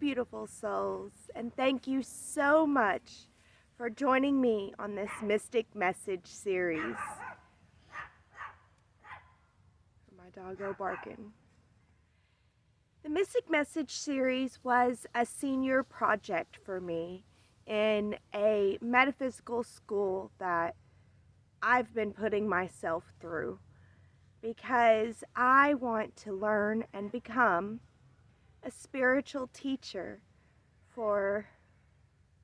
beautiful souls, and thank you so much for joining me on this Mystic Message series. My doggo barking. The Mystic Message series was a senior project for me in a metaphysical school that I've been putting myself through because I want to learn and become a spiritual teacher for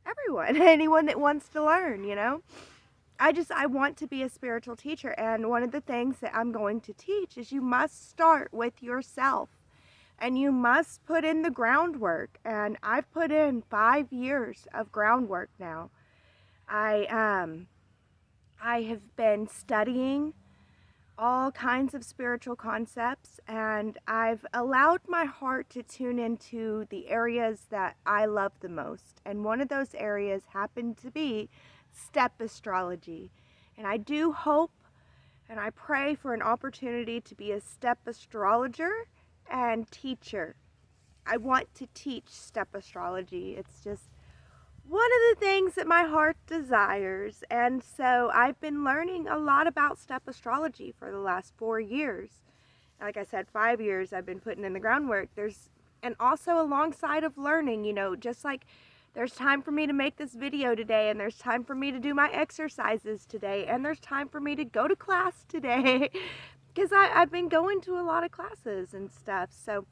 everyone, anyone that wants to learn, I want to be a spiritual teacher, and one of the things that I'm going to teach is you must start with yourself, and you must put in the groundwork, and I've put in 5 years of groundwork now. I have been studying all kinds of spiritual concepts, and I've allowed my heart to tune into the areas that I love the most, and one of those areas happened to be step astrology. And I do hope and I pray for an opportunity to be a step astrologer and teacher. I want to teach step astrology. It's just one of the things that my heart desires, and so I've been learning a lot about step astrology for the last 4 years. Like I said, 5 years I've been putting in the groundwork. And also alongside of learning, just like there's time for me to make this video today, and there's time for me to do my exercises today, and there's time for me to go to class today, because I've been going to a lot of classes and stuff. So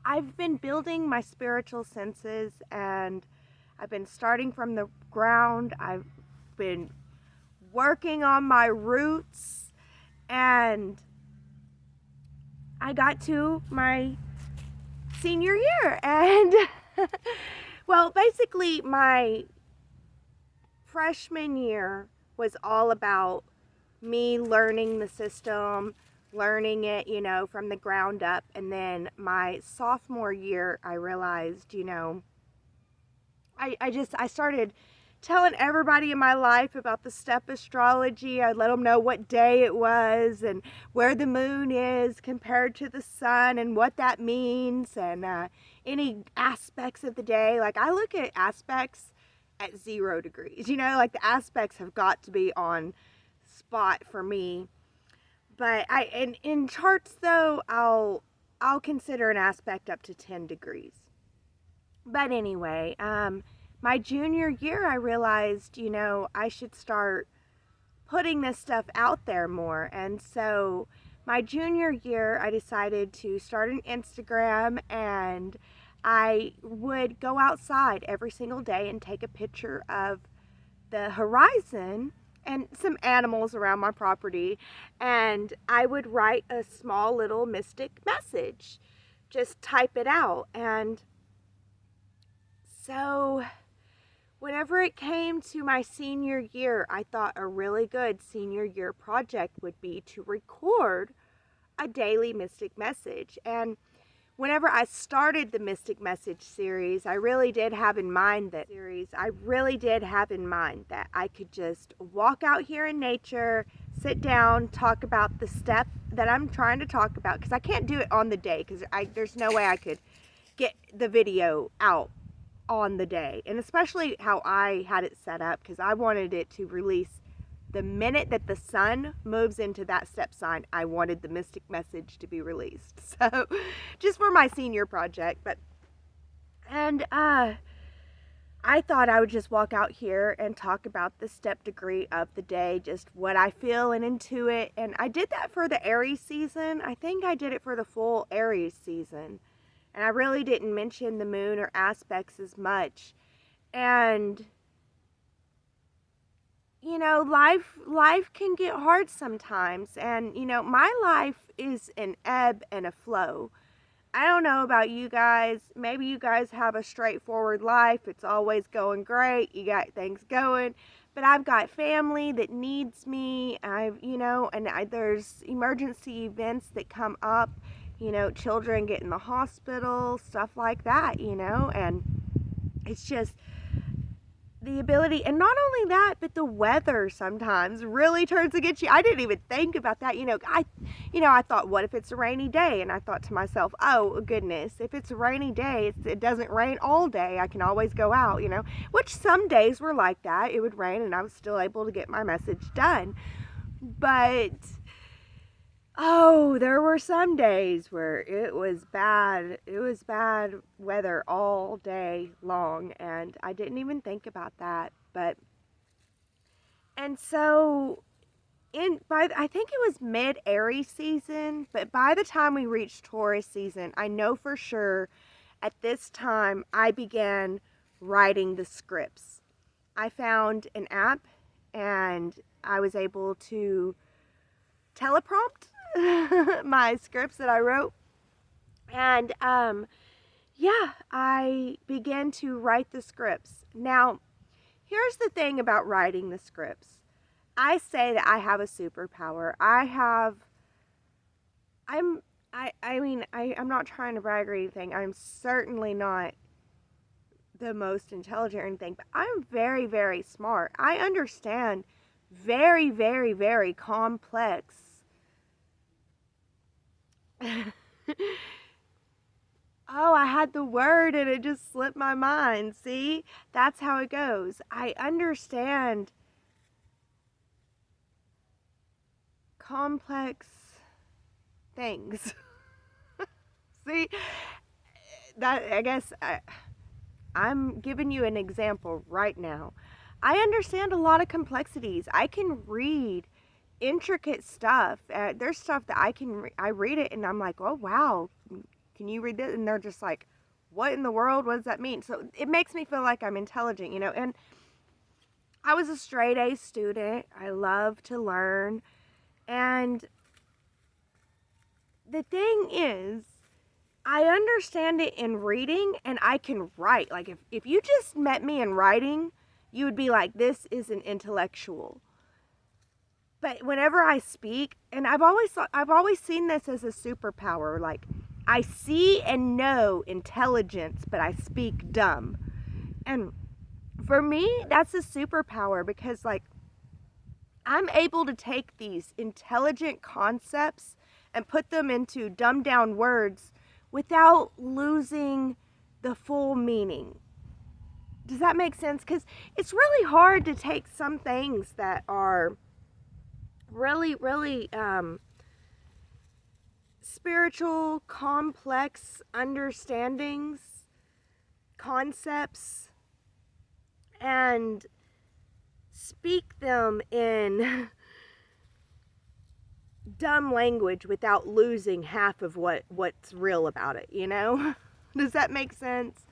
I've been building my spiritual senses, and I've been starting from the ground. I've been working on my roots, and I got to my senior year, and well, basically my freshman year was all about me learning the system, learning it, from the ground up. And then my sophomore year, I realized, I started telling everybody in my life about the step astrology. I let them know what day it was and where the moon is compared to the sun and what that means, and any aspects of the day. Like, I look at aspects at 0 degrees, like the aspects have got to be on spot for me. But in charts though, I'll consider an aspect up to 10 degrees. But anyway, my junior year, I realized, I should start putting this stuff out there more. And so my junior year, I decided to start an Instagram, and I would go outside every single day and take a picture of the horizon and some animals around my property. And I would write a small little mystic message, just type it out. And so whenever it came to my senior year, I thought a really good senior year project would be to record a daily mystic message. And whenever I started the Mystic Message series, I really did have in mind that I could just walk out here in nature, sit down, talk about the step that I'm trying to talk about, because I can't do it on the day, because there's no way I could get the video out on the day. And especially how I had it set up, because I wanted it to release the minute that the sun moves into that step sign. I wanted the mystic message to be released. So just for my senior project. And I thought I would just walk out here and talk about the step degree of the day, just what I feel and intuit. And I did that for the Aries season. I think I did it for the full Aries season. And I really didn't mention the moon or aspects as much. And life can get hard sometimes, and my life is an ebb and a flow. I don't know about you guys. Maybe you guys have a straightforward life. It's always going great. You got things going. But I've got family that needs me. There's emergency events that come up. Children get in the hospital, stuff like that, and it's just the ability, and not only that, but the weather sometimes really turns against you. I didn't even think about that. I thought, what if it's a rainy day? And I thought to myself, oh goodness, if it's a rainy day, it doesn't rain all day. I can always go out, which some days were like that. It would rain and I was still able to get my message done. But oh, there were some days where it was bad. It was bad weather all day long, and I didn't even think about that. And so I think it was mid-Aries season, but by the time we reached Taurus season, I know for sure at this time I began writing the scripts. I found an app and I was able to teleprompt my scripts that I wrote. And I began to write the scripts. Now, here's the thing about writing the scripts. I say that I have a superpower. I'm not trying to brag or anything. I'm certainly not the most intelligent or anything, but I'm very, very smart. I understand very, very, very complex oh, I had the word and it just slipped my mind. See? That's how it goes. I understand complex things. See? I'm giving you an example right now. I understand a lot of complexities. I can read intricate stuff. There's stuff that I read it and I'm like, oh wow, can you read this? And they're just like, what in the world? What does that mean? So it makes me feel like I'm intelligent, and I was a straight A student. I love to learn. And the thing is, I understand it in reading and I can write. Like if you just met me in writing, you would be like, this is an intellectual. But whenever I speak, and I've always seen this as a superpower, like I see and know intelligence, but I speak dumb. And for me, that's a superpower because like I'm able to take these intelligent concepts and put them into dumbed down words without losing the full meaning. Does that make sense? Because it's really hard to take some things that are really, really spiritual, complex understandings, concepts, and speak them in dumb language without losing half of what's real about it, Does that make sense?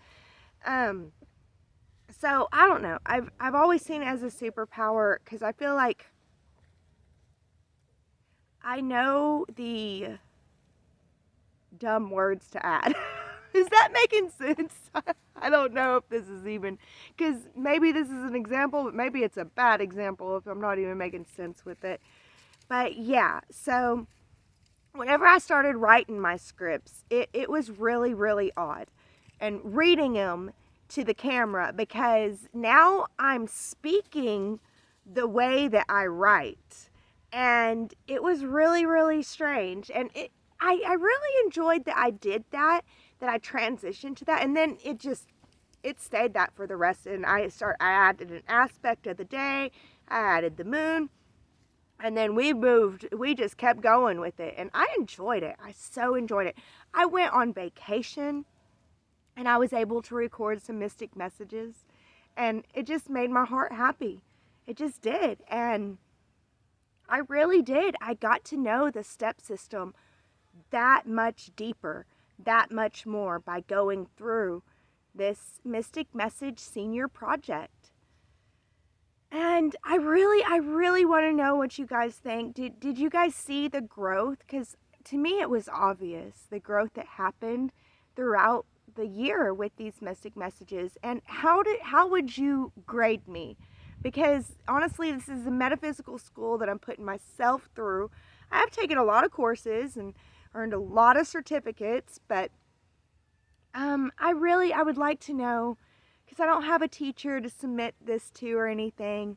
So I don't know. I've always seen it as a superpower because I feel like I know the dumb words to add. Is that making sense? I don't know if this is even, because maybe this is an example, but maybe it's a bad example if I'm not even making sense with it. But yeah, so whenever I started writing my scripts, it was really, really odd. And reading them to the camera, because now I'm speaking the way that I write. And it was really, really strange. And I really enjoyed that I did that I transitioned to that. And then it stayed that for the rest. And I added an aspect of the day. I added the moon. And then we just kept going with it. And I enjoyed it. I so enjoyed it. I went on vacation and I was able to record some mystic messages. And it just made my heart happy. It just did. And I really did. I got to know the step system that much deeper, that much more by going through this Mystic Message Senior Project. And I really want to know what you guys think. Did you guys see the growth? Because to me it was obvious, the growth that happened throughout the year with these Mystic Messages. And how would you grade me? Because honestly, this is a metaphysical school that I'm putting myself through. I have taken a lot of courses and earned a lot of certificates, but I would like to know, because I don't have a teacher to submit this to or anything,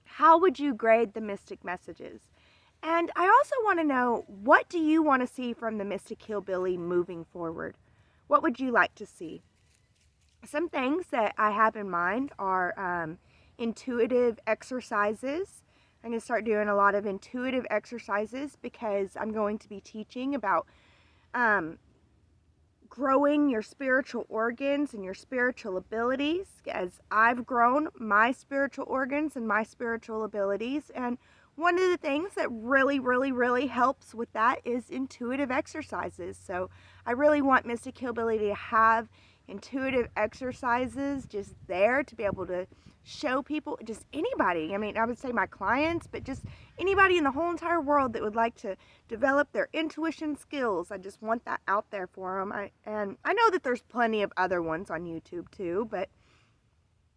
how would you grade the mystic messages? And I also want to know, what do you want to see from the Mystic Hillbilly moving forward? What would you like to see? Some things that I have in mind are intuitive exercises. I'm going to start doing a lot of intuitive exercises because I'm going to be teaching about um, growing your spiritual organs and your spiritual abilities, as I've grown my spiritual organs and my spiritual abilities. And one of the things that really helps with that is intuitive exercises. So I really want Mystic Hillbilly to have intuitive exercises just there to be able to show people, just anybody. I mean, I would say my clients, but just anybody in the whole entire world that would like to develop their intuition skills. I just want that out there for them. And I know that there's plenty of other ones on YouTube too, but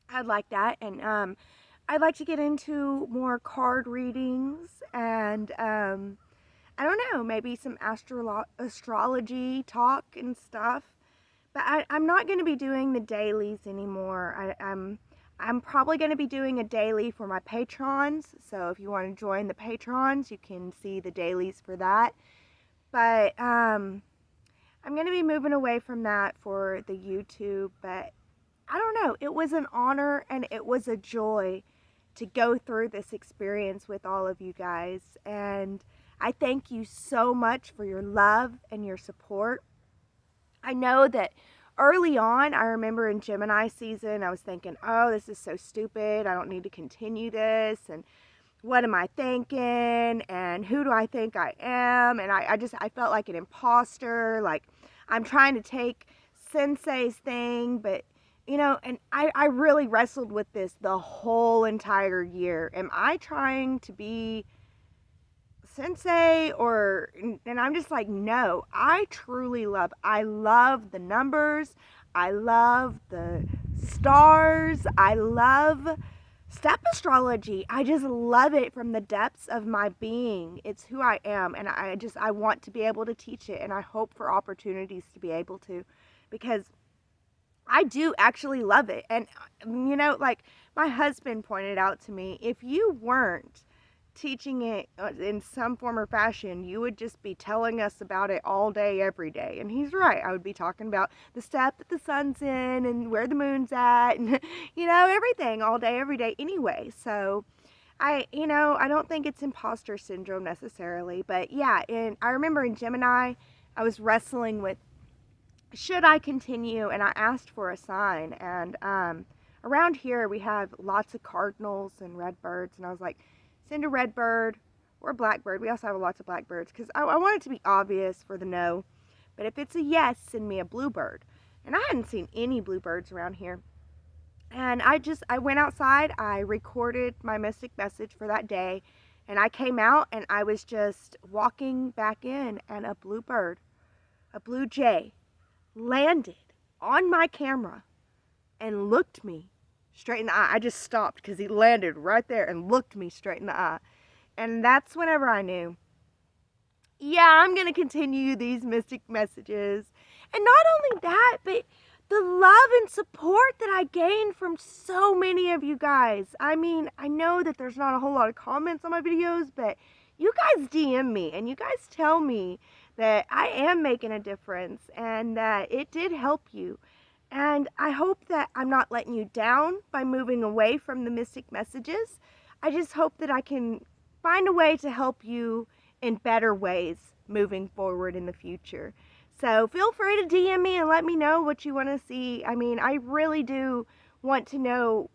I'd like that. And I'd like to get into more card readings and I don't know, maybe some astrology talk and stuff. But I'm not going to be doing the dailies anymore. I'm probably going to be doing a daily for my patrons. So if you want to join the patrons, you can see the dailies for that. But I'm going to be moving away from that for the YouTube. But I don't know. It was an honor and it was a joy to go through this experience with all of you guys. And I thank you so much for your love and your support. I know that early on, I remember in Gemini season, I was thinking, oh, this is so stupid. I don't need to continue this. And what am I thinking? And who do I think I am? And I felt like an imposter. Like I'm trying to take Sensei's thing, but and I really wrestled with this the whole entire year. Am I trying to be Sensei? And I'm just like, no, I love the numbers, I love the stars, I love step astrology. I just love it from the depths of my being. It's who I am, and I want to be able to teach it, and I hope for opportunities to be able to, because I do actually love it. And like my husband pointed out to me, if you weren't teaching it in some form or fashion, you would just be telling us about it all day, every day. And he's right. I would be talking about the step that the sun's in and where the moon's at and, everything all day, every day anyway. So I don't think it's imposter syndrome necessarily. But yeah, I remember in Gemini, I was wrestling with, should I continue? And I asked for a sign. And around here, we have lots of cardinals and red birds. And I was like, send a red bird or a blackbird. We also have lots of blackbirds because I want it to be obvious for the no. But if it's a yes, send me a bluebird. And I hadn't seen any bluebirds around here. And I went outside, I recorded my mystic message for that day, and I came out and I was just walking back in, and a bluebird, a blue jay, landed on my camera and looked me straight in the eye. I just stopped because he landed right there and looked me straight in the eye. And that's whenever I knew, yeah, I'm going to continue these mystic messages. And not only that, but the love and support that I gained from so many of you guys. I mean, I know that there's not a whole lot of comments on my videos, but you guys DM me and you guys tell me that I am making a difference and that it did help you. And I hope that I'm not letting you down by moving away from the mystic messages. I just hope that I can find a way to help you in better ways moving forward in the future. So feel free to DM me and let me know what you want to see. I mean, I really do want to know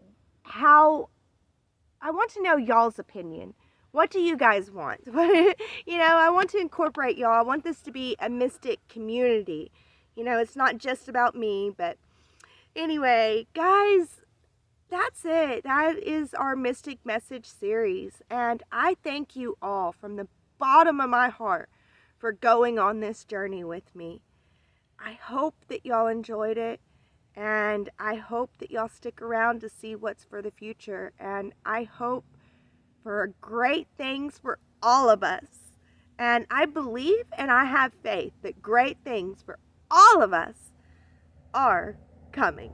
I want to know y'all's opinion. What do you guys want? I want to incorporate y'all. I want this to be a mystic community. It's not just about me, but anyway, guys, that's it. That is our Mystic Message series. And I thank you all from the bottom of my heart for going on this journey with me. I hope that y'all enjoyed it. And I hope that y'all stick around to see what's for the future. And I hope for great things for all of us. And I believe and I have faith that great things for all of us are coming.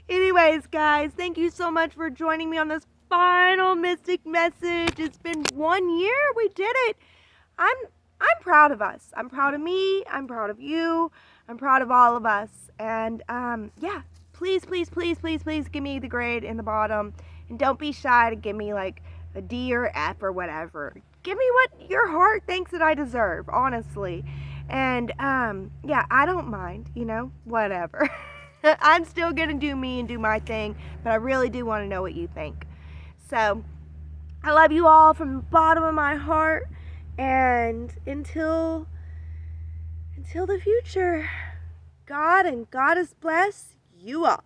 Anyways, guys, thank you so much for joining me on this final mystic message. It's been 1 year. We did it. I'm proud of us. I'm proud of me. I'm proud of you. I'm proud of all of us. And yeah, please, please, please, please, please give me the grade in the bottom. And don't be shy to give me like a D or F or whatever. Give me what your heart thinks that I deserve, honestly. And yeah, I don't mind, whatever. I'm still gonna do me and do my thing, but I really do want to know what you think. So I love you all from the bottom of my heart, and until the future, God and Goddess bless you all.